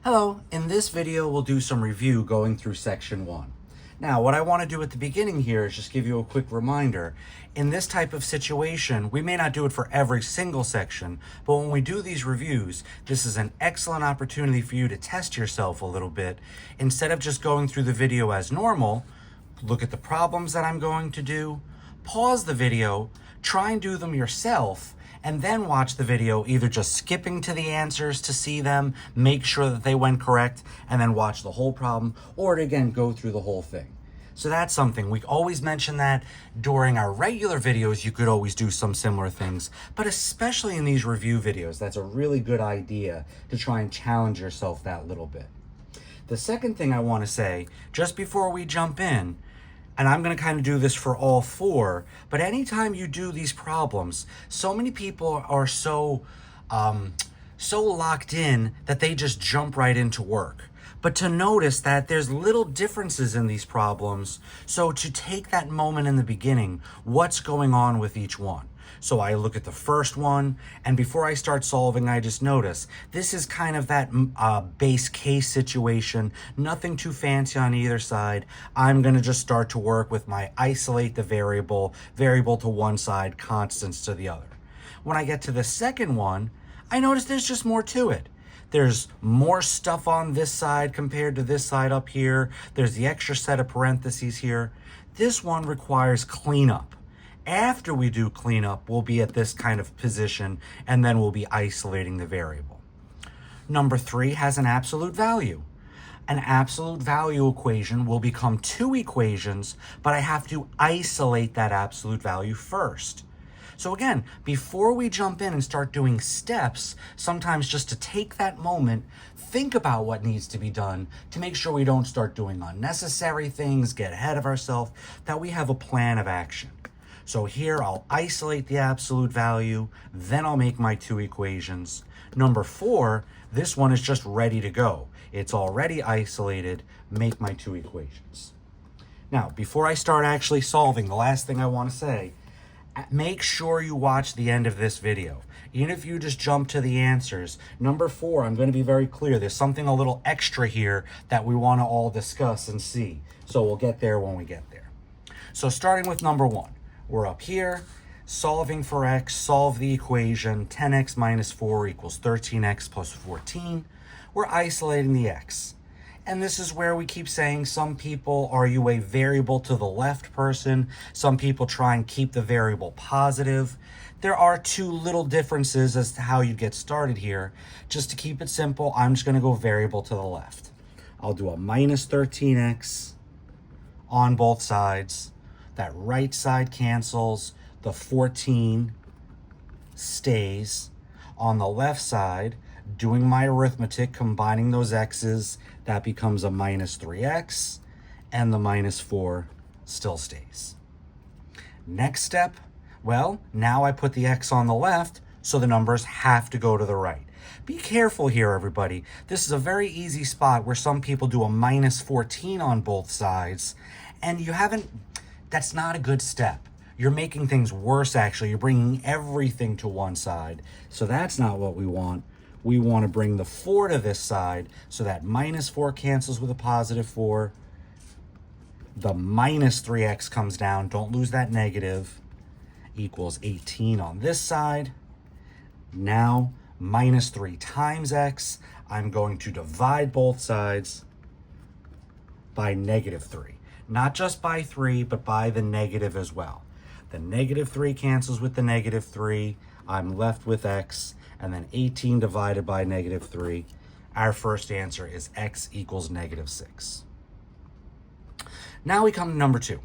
Hello, in this video we'll do some review going through section 1. Now what I want to do at the beginning here is just give you a quick reminder. In this type of situation, we may not do it for every single section, but when we do these reviews, this is an excellent opportunity for you to test yourself a little bit. Instead of just going through the video as normal, look at the problems that I'm going to do, pause the video, try and do them yourself, and then watch the video, either just skipping to the answers to see them, make sure that they went correct, and then watch the whole problem, or to again go through the whole thing. So that's something. We always mention that during our regular videos, you could always do some similar things, but especially in these review videos, that's a really good idea to try and challenge yourself that little bit. The second thing I want to say, just before we jump in, and I'm going to kind of do this for all four, but anytime you do these problems, so many people are so locked in that they just jump right into work. But to notice that there's little differences in these problems, so to take that moment in the beginning, what's going on with each one? So I look at the first one, and before I start solving, I just notice this is kind of that base case situation, nothing too fancy on either side. I'm going to just start to work with my isolate the variable to one side, constants to the other. When I get to the second one, I notice there's just more to it. There's more stuff on this side compared to this side up here. There's the extra set of parentheses here. This one requires cleanup. After we do cleanup, we'll be at this kind of position, and then we'll be isolating the variable. Number 3 has an absolute value. An absolute value equation will become two equations, but I have to isolate that absolute value first. So again, before we jump in and start doing steps, sometimes just to take that moment, think about what needs to be done to make sure we don't start doing unnecessary things, get ahead of ourselves, that we have a plan of action. So here I'll isolate the absolute value, then I'll make my two equations. Number 4, this one is just ready to go. It's already isolated, make my two equations. Now, before I start actually solving, the last thing I want to say, make sure you watch the end of this video. Even if you just jump to the answers, number 4, I'm going to be very clear. There's something a little extra here that we want to all discuss and see. So we'll get there when we get there. So starting with number 1. We're up here, solving for x, solve the equation, 10x minus 4 equals 13x plus 14. We're isolating the x. And this is where we keep saying some people, are you a variable to the left person? Some people try and keep the variable positive. There are two little differences as to how you get started here. Just to keep it simple, I'm just going to go variable to the left. I'll do a minus 13x on both sides. That right side cancels, the 14 stays. On the left side, doing my arithmetic, combining those x's, that becomes a minus 3x, and the minus 4 still stays. Next step, well, now I put the x on the left, so the numbers have to go to the right. Be careful here, everybody. This is a very easy spot where some people do a minus 14 on both sides, and that's not a good step. You're making things worse, actually. You're bringing everything to one side. So that's not what we want. We want to bring the 4 to this side, so that minus 4 cancels with a positive 4. The minus 3x comes down. Don't lose that negative. Equals 18 on this side. Now, minus 3 times x. I'm going to divide both sides by negative 3. Not just by 3, but by the negative as well. The negative 3 cancels with the negative 3. I'm left with x, and then 18 divided by negative 3. Our first answer is x equals negative 6. Now we come to number 2.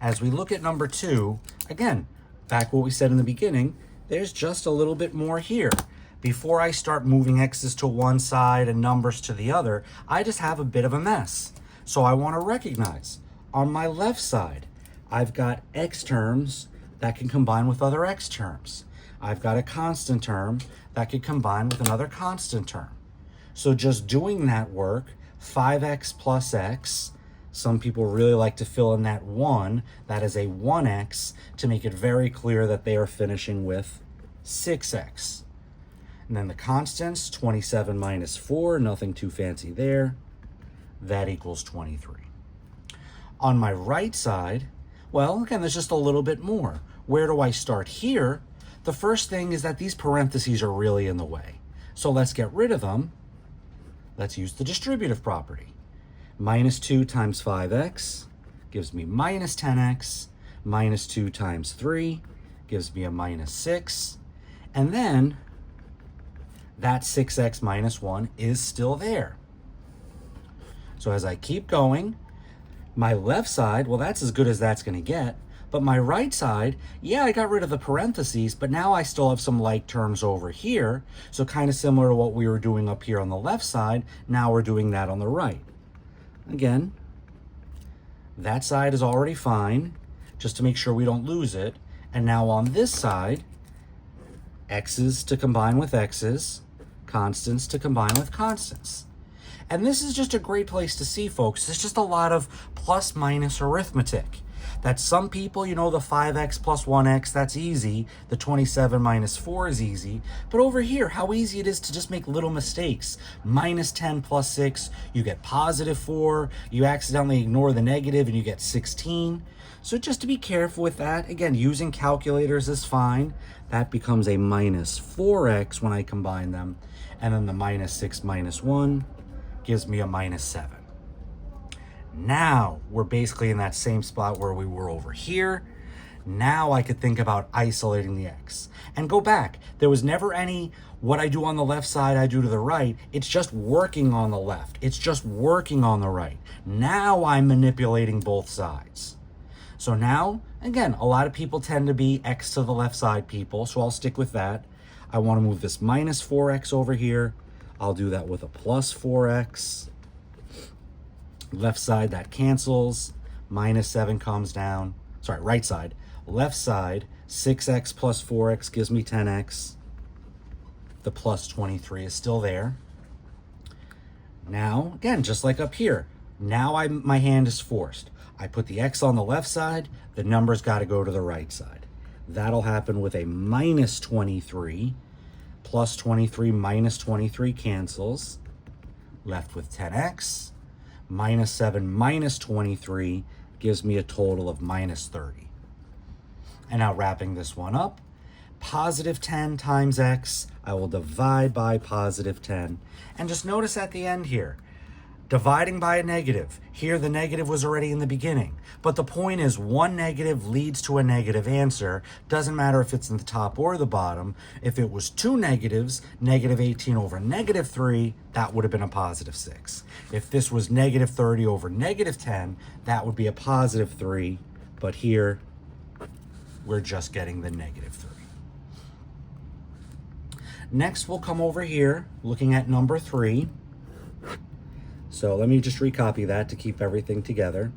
As we look at number 2, again, back what we said in the beginning, there's just a little bit more here. Before I start moving x's to one side and numbers to the other, I just have a bit of a mess. So I want to recognize, on my left side, I've got x terms that can combine with other x terms. I've got a constant term that could combine with another constant term. So just doing that work, 5x plus x, some people really like to fill in that 1, that is a 1x, to make it very clear that they are finishing with 6x. And then the constants, 27 minus 4, nothing too fancy there. That equals 23. On my right side, well, again, there's just a little bit more. Where do I start here? The first thing is that these parentheses are really in the way. So let's get rid of them. Let's use the distributive property. Minus 2 times 5x gives me minus 10x. Minus 2 times 3 gives me a minus 6. And then that 6x minus 1 is still there. So as I keep going, my left side, well, that's as good as that's going to get. But my right side, yeah, I got rid of the parentheses, but now I still have some like terms over here. So kind of similar to what we were doing up here on the left side, now we're doing that on the right. Again, that side is already fine, just to make sure we don't lose it. And now on this side, x's to combine with x's, constants to combine with constants. And this is just a great place to see, folks. There's just a lot of plus minus arithmetic. That some people, you know, the 5x plus 1x, that's easy. The 27 minus 4 is easy. But over here, how easy it is to just make little mistakes. Minus 10 plus 6, you get positive 4. You accidentally ignore the negative and you get 16. So just to be careful with that, again, using calculators is fine. That becomes a minus 4x when I combine them. And then the minus 6 minus 1 gives me a minus 7. Now we're basically in that same spot where we were over here. Now I could think about isolating the x. And go back. There was never any what I do on the left side I do to the right. It's just working on the left. It's just working on the right. Now I'm manipulating both sides. So now, again, a lot of people tend to be x to the left side people, so I'll stick with that. I want to move this minus 4x over here. I'll do that with a plus 4x. Left side, that cancels. Minus 7 comes down. Sorry, right side. Left side, 6x plus 4x gives me 10x. The plus 23 is still there. Now, again, just like up here, now my hand is forced. I put the x on the left side, the number's got to go to the right side. That'll happen with a minus 23. Plus 23 minus 23 cancels. Left with 10x. Minus 7 minus 23 gives me a total of minus 30. And now wrapping this one up, positive 10 times x, I will divide by positive 10. And just notice at the end here, dividing by a negative. Here the negative was already in the beginning. But the point is one negative leads to a negative answer. Doesn't matter if it's in the top or the bottom. If it was two negatives, negative 18 over negative 3, that would have been a positive 6. If this was negative 30 over negative 10, that would be a positive 3. But here, we're just getting the negative 3. Next, we'll come over here, looking at number 3. So let me just recopy that to keep everything together.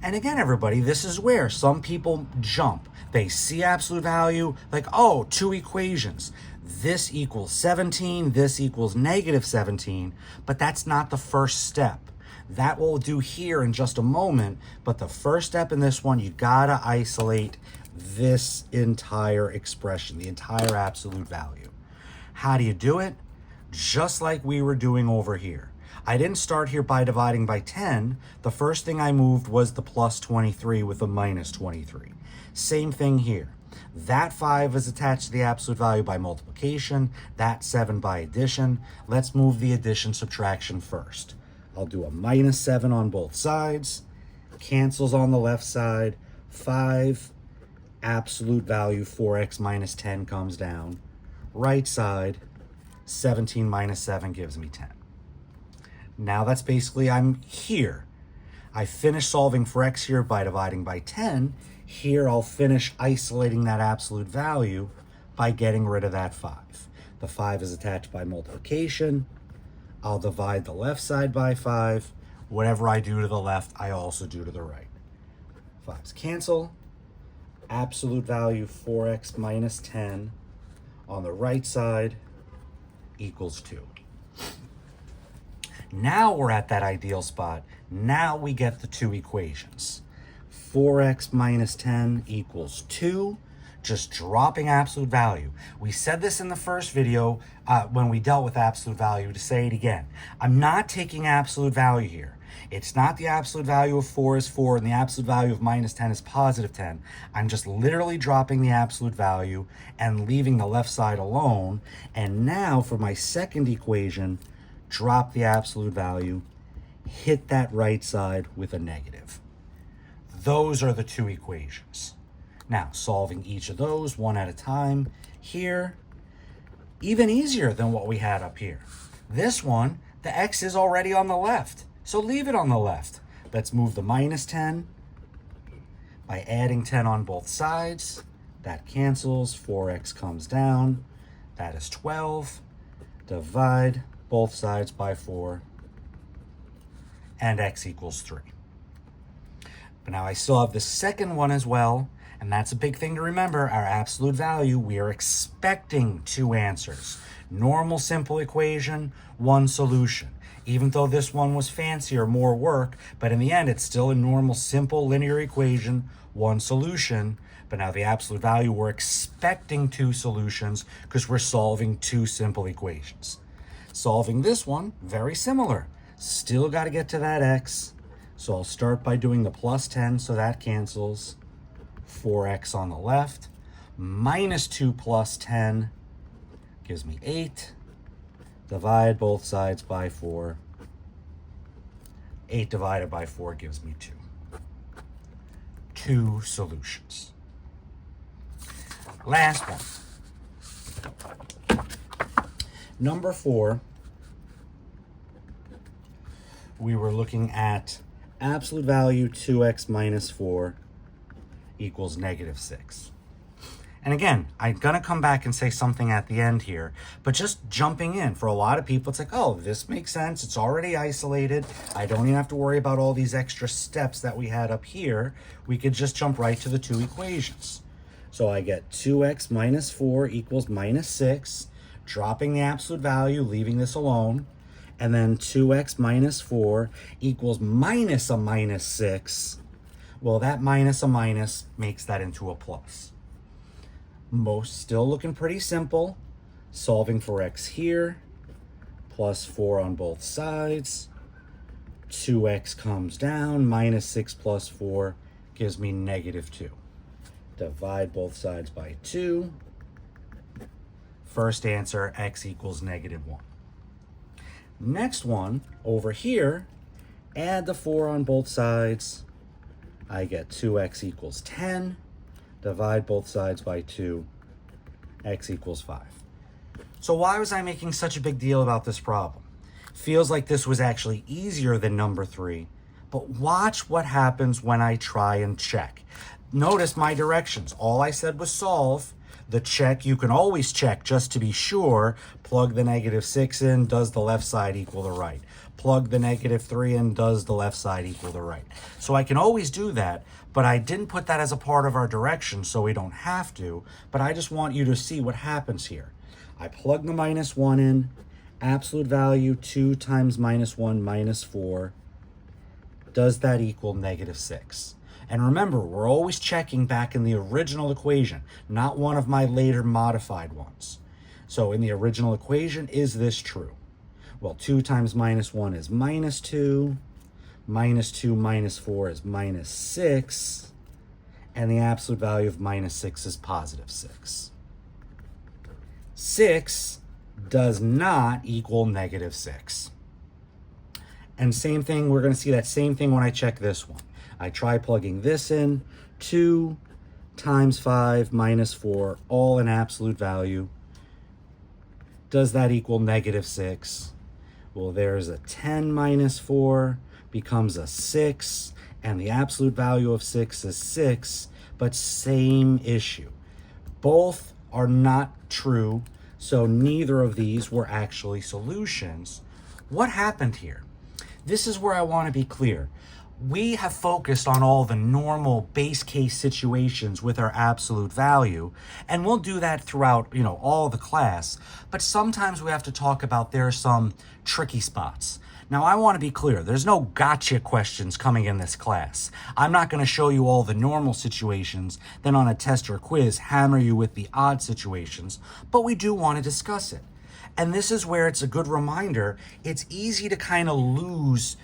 And again, everybody, this is where some people jump. They see absolute value, like, oh, two equations. This equals 17, this equals negative 17, but that's not the first step. That we'll do here in just a moment, but the first step in this one, you gotta isolate this entire expression, the entire absolute value. How do you do it? Just like we were doing over here. I didn't start here by dividing by 10. The first thing I moved was the plus 23 with the minus 23. Same thing here. That 5 is attached to the absolute value by multiplication. That 7 by addition. Let's move the addition subtraction first. I'll do a minus 7 on both sides. Cancels on the left side. 5, absolute value 4x minus 10 comes down. Right side, 17 minus 7 gives me 10. Now that's basically, I'm here. I finished solving for x here by dividing by 10. Here I'll finish isolating that absolute value by getting rid of that 5. The 5 is attached by multiplication. I'll divide the left side by 5. Whatever I do to the left, I also do to the right. 5's cancel. Absolute value 4x minus 10 on the right side equals 2. Now we're at that ideal spot. Now we get the two equations. 4x minus 10 equals 2. just dropping absolute value. We said this in the first video when we dealt with absolute value. To say it again, I'm not taking absolute value here. It's not the absolute value of 4 is 4 and the absolute value of minus 10 is positive 10. I'm just literally dropping the absolute value and leaving the left side alone. And now for my second equation, drop the absolute value, hit that right side with a negative. Those are the two equations. Now, solving each of those one at a time here, even easier than what we had up here. This one, the x is already on the left, so leave it on the left. Let's move the minus 10 by adding 10 on both sides. That cancels, 4x comes down. That is 12. Divide both sides by 4, and x equals 3. But now I still have the second one as well, and that's a big thing to remember. Our absolute value, we are expecting two answers. Normal simple equation, one solution. Even though this one was fancier, more work, but in the end, it's still a normal simple linear equation, one solution. But now the absolute value, we're expecting two solutions because we're solving two simple equations. Solving this one, very similar. Still got to get to that x. So I'll start by doing the plus 10, so that cancels. 4x on the left. Minus 2 plus 10 gives me 8. Divide both sides by 4. 8 divided by 4 gives me 2. Two solutions. Last one. Number 4, we were looking at absolute value 2x minus 4 equals negative 6. And again, I'm going to come back and say something at the end here, but just jumping in, for a lot of people, it's like, oh, this makes sense. It's already isolated. I don't even have to worry about all these extra steps that we had up here. We could just jump right to the two equations. So I get 2x minus 4 equals minus 6, dropping the absolute value, leaving this alone. And then 2x minus 4 equals minus a minus 6. Well, that minus a minus makes that into a plus. Most still looking pretty simple. Solving for x here, plus 4 on both sides. 2x comes down, minus 6 plus 4 gives me negative 2. Divide both sides by 2. First answer, x equals negative 1. Next one, over here, add the 4 on both sides. I get 2x equals 10. Divide both sides by 2. X equals 5. So why was I making such a big deal about this problem? Feels like this was actually easier than number 3, but watch what happens when I try and check. Notice my directions. All I said was solve. The check, you can always check just to be sure. Plug the negative 6 in, does the left side equal the right? Plug the negative 3 in, does the left side equal the right? So I can always do that, but I didn't put that as a part of our direction so we don't have to, but I just want you to see what happens here. I plug the minus 1 in, absolute value 2 times minus 1 minus 4. Does that equal negative 6? And remember, we're always checking back in the original equation, not one of my later modified ones. So in the original equation, is this true? Well, 2 times minus 1 is minus 2. Minus 2 minus 4 is minus 6. And the absolute value of minus 6 is positive 6. 6 does not equal negative 6. And same thing, we're going to see that same thing when I check this one. I try plugging this in, 2 times 5 minus 4, all in absolute value. Does that equal negative 6? Well, there's a 10 minus 4 becomes a 6, and the absolute value of 6 is 6, but same issue. Both are not true, so neither of these were actually solutions. What happened here? This is where I want to be clear. We have focused on all the normal base case situations with our absolute value, and we'll do that throughout, all the class, but sometimes we have to talk about there are some tricky spots. Now, I want to be clear. There's no gotcha questions coming in this class. I'm not going to show you all the normal situations, then on a test or quiz, hammer you with the odd situations, but we do want to discuss it. And this is where it's a good reminder. It's easy to kind of lose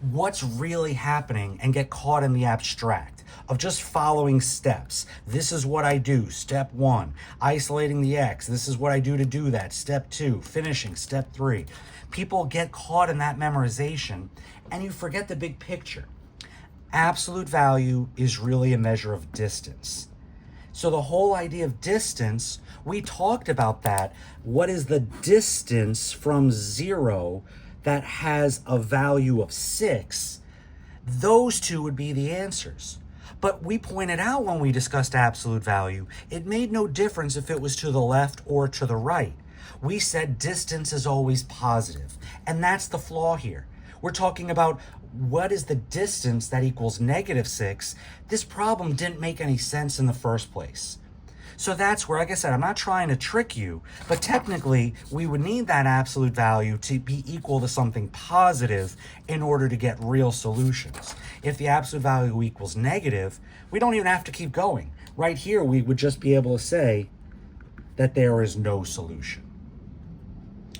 what's really happening and get caught in the abstract of just following steps. This is what I do. Step 1, isolating the X. This is what I do to do that. Step 2, finishing. Step 3. People get caught in that memorization and you forget the big picture. Absolute value is really a measure of distance. So the whole idea of distance, we talked about that. What is the distance from 0 that has a value of 6? Those two would be the answers. But we pointed out when we discussed absolute value, it made no difference if it was to the left or to the right. We said distance is always positive, and that's the flaw here. We're talking about what is the distance that equals -6. This problem didn't make any sense in the first place. So that's where, like I said, I'm not trying to trick you, but technically we would need that absolute value to be equal to something positive in order to get real solutions. If the absolute value equals negative, we don't even have to keep going. Right here, we would just be able to say that there is no solution.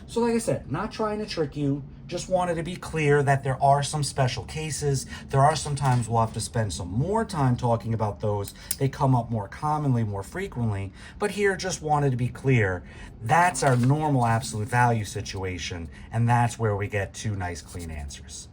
So like I said, not trying to trick you, just wanted to be clear that there are some special cases. There are some times we'll have to spend some more time talking about those. They come up more commonly, more frequently. But here, just wanted to be clear, that's our normal absolute value situation, and that's where we get two nice, clean answers.